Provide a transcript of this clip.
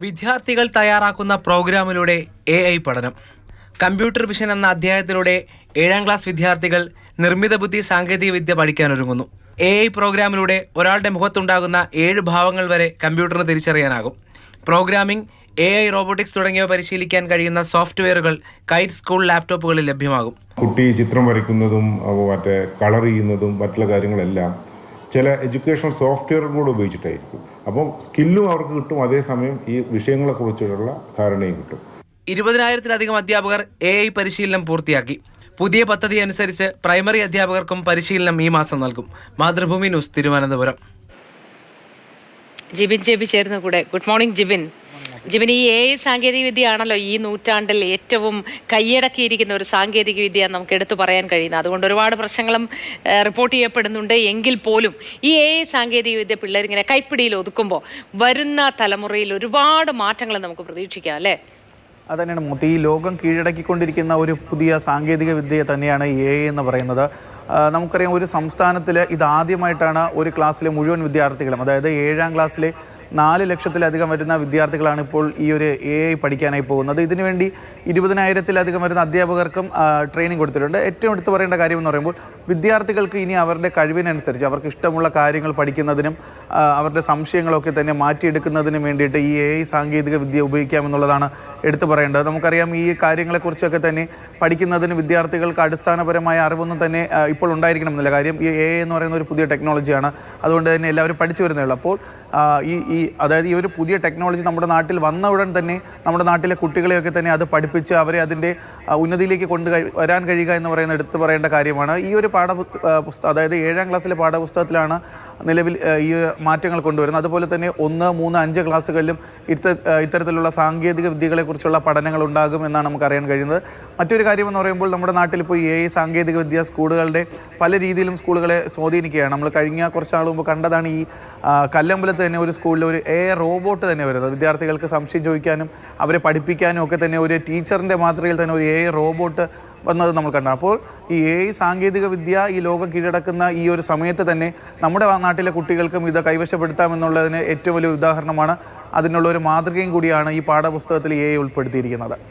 വിദ്യാർത്ഥികൾ തയ്യാറാക്കുന്ന പ്രോഗ്രാമിലൂടെ AI പഠനം. കമ്പ്യൂട്ടർ വിഷൻ എന്ന അധ്യായത്തിലൂടെ 7ാം ക്ലാസ് വിദ്യാർത്ഥികൾ നിർമ്മിത ബുദ്ധി സാങ്കേതികവിദ്യ പഠിക്കാനൊരുങ്ങുന്നു. AI പ്രോഗ്രാമിലൂടെ ഒരാളുടെ മുഖത്തുണ്ടാകുന്ന 7 ഭാവങ്ങൾ വരെ കമ്പ്യൂട്ടറിന് തിരിച്ചറിയാനാകും. പ്രോഗ്രാമിംഗ്, AI, റോബോട്ടിക്സ് തുടങ്ങിയവ പരിശീലിക്കാൻ കഴിയുന്ന സോഫ്റ്റ്വെയറുകൾ കൈറ്റ് സ്കൂൾ ലാപ്ടോപ്പുകളിൽ ലഭ്യമാകും. കുട്ടി ചിത്രം വരയ്ക്കുന്നതും മറ്റേ കളർ ചെയ്യുന്നതും മറ്റുള്ള കാര്യങ്ങളെല്ലാം ചില എഡ്യൂക്കേഷണൽ സോഫ്റ്റ്വെയറും കൂടെ ഉപയോഗിച്ചിട്ടായിരിക്കും. അപ്പം സ്കില്ലും അവർക്ക് കിട്ടും, അതേസമയം ഈ വിഷയങ്ങളെക്കുറിച്ചുള്ള ധാരണയും കിട്ടും. 20,000-ലധികം അധ്യാപകർ AI പരിശീലനം പൂർത്തിയാക്കി. പുതിയ പദ്ധതി അനുസരിച്ച് പ്രൈമറി അധ്യാപകർക്കും പരിശീലനം ഈ മാസം നൽകും. മാതൃഭൂമി ന്യൂസ്, തിരുവനന്തപുരം. ജിബിൻ ചേരുന്ന കൂടെ. Good morning Jibin. ജിബിൻ, ഈ AI സാങ്കേതികവിദ്യയാണല്ലോ ഈ നൂറ്റാണ്ടിൽ ഏറ്റവും കൈയടക്കിയിരിക്കുന്ന ഒരു സാങ്കേതികവിദ്യ നമുക്ക് എടുത്തു പറയാൻ കഴിയുന്നത്. അതുകൊണ്ട് ഒരുപാട് പ്രശ്നങ്ങളും റിപ്പോർട്ട് ചെയ്യപ്പെടുന്നുണ്ട്. എങ്കിൽ പോലും ഈ AI സാങ്കേതികവിദ്യ പിള്ളേരിങ്ങനെ കൈപ്പിടിയിൽ ഒതുക്കുമ്പോൾ വരുന്ന തലമുറയിൽ ഒരുപാട് മാറ്റങ്ങൾ നമുക്ക് പ്രതീക്ഷിക്കാം, അല്ലേ? അതന്നെയാണ് മോത്തി. ഈ ലോകം കീഴടക്കിക്കൊണ്ടിരിക്കുന്ന ഒരു പുതിയ സാങ്കേതിക വിദ്യ തന്നെയാണ് AI എന്ന് പറയുന്നത്. നമുക്കറിയാം, ഒരു സംസ്ഥാനത്തിൽ ഇതാദ്യമായിട്ടാണ് ഒരു ക്ലാസ്സിലെ മുഴുവൻ വിദ്യാർത്ഥികളും, അതായത് 7ാം ക്ലാസ്സിലെ 4 ലക്ഷത്തിലധികം വരുന്ന വിദ്യാർത്ഥികളാണ് ഇപ്പോൾ ഈ ഒരു AI പഠിക്കാനായി പോകുന്നത്. ഇതിനുവേണ്ടി 20,000-ലധികം വരുന്ന അധ്യാപകർക്കും ട്രെയിനിങ് കൊടുത്തിട്ടുണ്ട്. ഏറ്റവും എടുത്തു പറയേണ്ട കാര്യം എന്ന് പറയുമ്പോൾ വിദ്യാർത്ഥികൾക്ക് ഇനി അവരുടെ കഴിവിനനുസരിച്ച് അവർക്ക് ഇഷ്ടമുള്ള കാര്യങ്ങൾ പഠിക്കുന്നതിനും അവരുടെ സംശയങ്ങളൊക്കെ തന്നെ മാറ്റിയെടുക്കുന്നതിനും വേണ്ടിയിട്ട് ഈ AI സാങ്കേതിക വിദ്യ ഉപയോഗിക്കാമെന്നുള്ളതാണ് എടുത്തു പറയേണ്ടത്. നമുക്കറിയാം, ഈ കാര്യങ്ങളെക്കുറിച്ചൊക്കെ തന്നെ പഠിക്കുന്നതിന് വിദ്യാർത്ഥികൾക്ക് അടിസ്ഥാനപരമായ അറിവൊന്നും തന്നെ ഇപ്പോൾ ഉണ്ടായിരിക്കണമെന്നില്ല. കാര്യം ഈ AI എന്ന് പറയുന്ന ഒരു പുതിയ ടെക്നോളജിയാണ്. അതുകൊണ്ട് തന്നെ എല്ലാവരും പഠിച്ചു വരുന്നേ. അപ്പോൾ അതായത് ഈ ഒരു പുതിയ ടെക്നോളജി നമ്മുടെ നാട്ടിൽ വന്ന ഉടൻ തന്നെ നമ്മുടെ നാട്ടിലെ കുട്ടികളെയൊക്കെ തന്നെ അത് പഠിപ്പിച്ച് അവരെ അതിൻ്റെ ഉന്നതിയിലേക്ക് വരാൻ കഴിയുക എന്ന് പറയുന്ന എടുത്തു പറയേണ്ട കാര്യമാണ്. ഈ ഒരു പാഠപുസ്തകം, അതായത് 7ാം ക്ലാസ്സിലെ പാഠപുസ്തകത്തിലാണ് നിലവിൽ ഈ മാറ്റങ്ങൾ കൊണ്ടുവരുന്നത്. അതുപോലെ തന്നെ 1, 3, 5 ക്ലാസ്സുകളിലും ഇത്തരത്തിലുള്ള സാങ്കേതിക വിദ്യകളെക്കുറിച്ചുള്ള പഠനങ്ങൾ ഉണ്ടാകും എന്നാണ് നമുക്ക് അറിയാൻ കഴിയുന്നത്. മറ്റൊരു കാര്യമെന്ന് പറയുമ്പോൾ നമ്മുടെ നാട്ടിൽ ഇപ്പോൾ ഈ AI സാങ്കേതിക വിദ്യ സ്കൂളുകളുടെ പല രീതിയിലും സ്കൂളുകളെ സ്വാധീനിക്കുകയാണ്. നമ്മൾ കഴിഞ്ഞ കുറച്ച് നാൾ മുമ്പ് കണ്ടതാണ് ഈ കല്ലമ്പലത്ത് തന്നെ ഒരു സ്കൂളിൽ ഒരു AI റോബോട്ട് തന്നെ വരുന്നത്. വിദ്യാർത്ഥികൾക്ക് സംശയം ചോദിക്കാനും അവരെ പഠിപ്പിക്കാനും ഒക്കെ തന്നെ ഒരു ടീച്ചറിൻ്റെ മാതൃകയിൽ തന്നെ ഒരു AI റോബോട്ട് വന്നത് നമ്മൾ കണ്ടു. അപ്പോൾ ഈ AI സാങ്കേതിക വിദ്യ ഈ ലോകം കീഴടക്കുന്ന ഈ ഒരു സമയത്ത് തന്നെ നമ്മുടെ നാട്ടിലെ കുട്ടികൾക്കും ഇത് കൈവശപ്പെടുത്താമെന്നുള്ളതിന് ഏറ്റവും വലിയ ഉദാഹരണമാണ്. അതിനുള്ളൊരു മാതൃകയും കൂടിയാണ് ഈ പാഠപുസ്തകത്തിൽ AI ഉൾപ്പെടുത്തിയിരിക്കുന്നത്.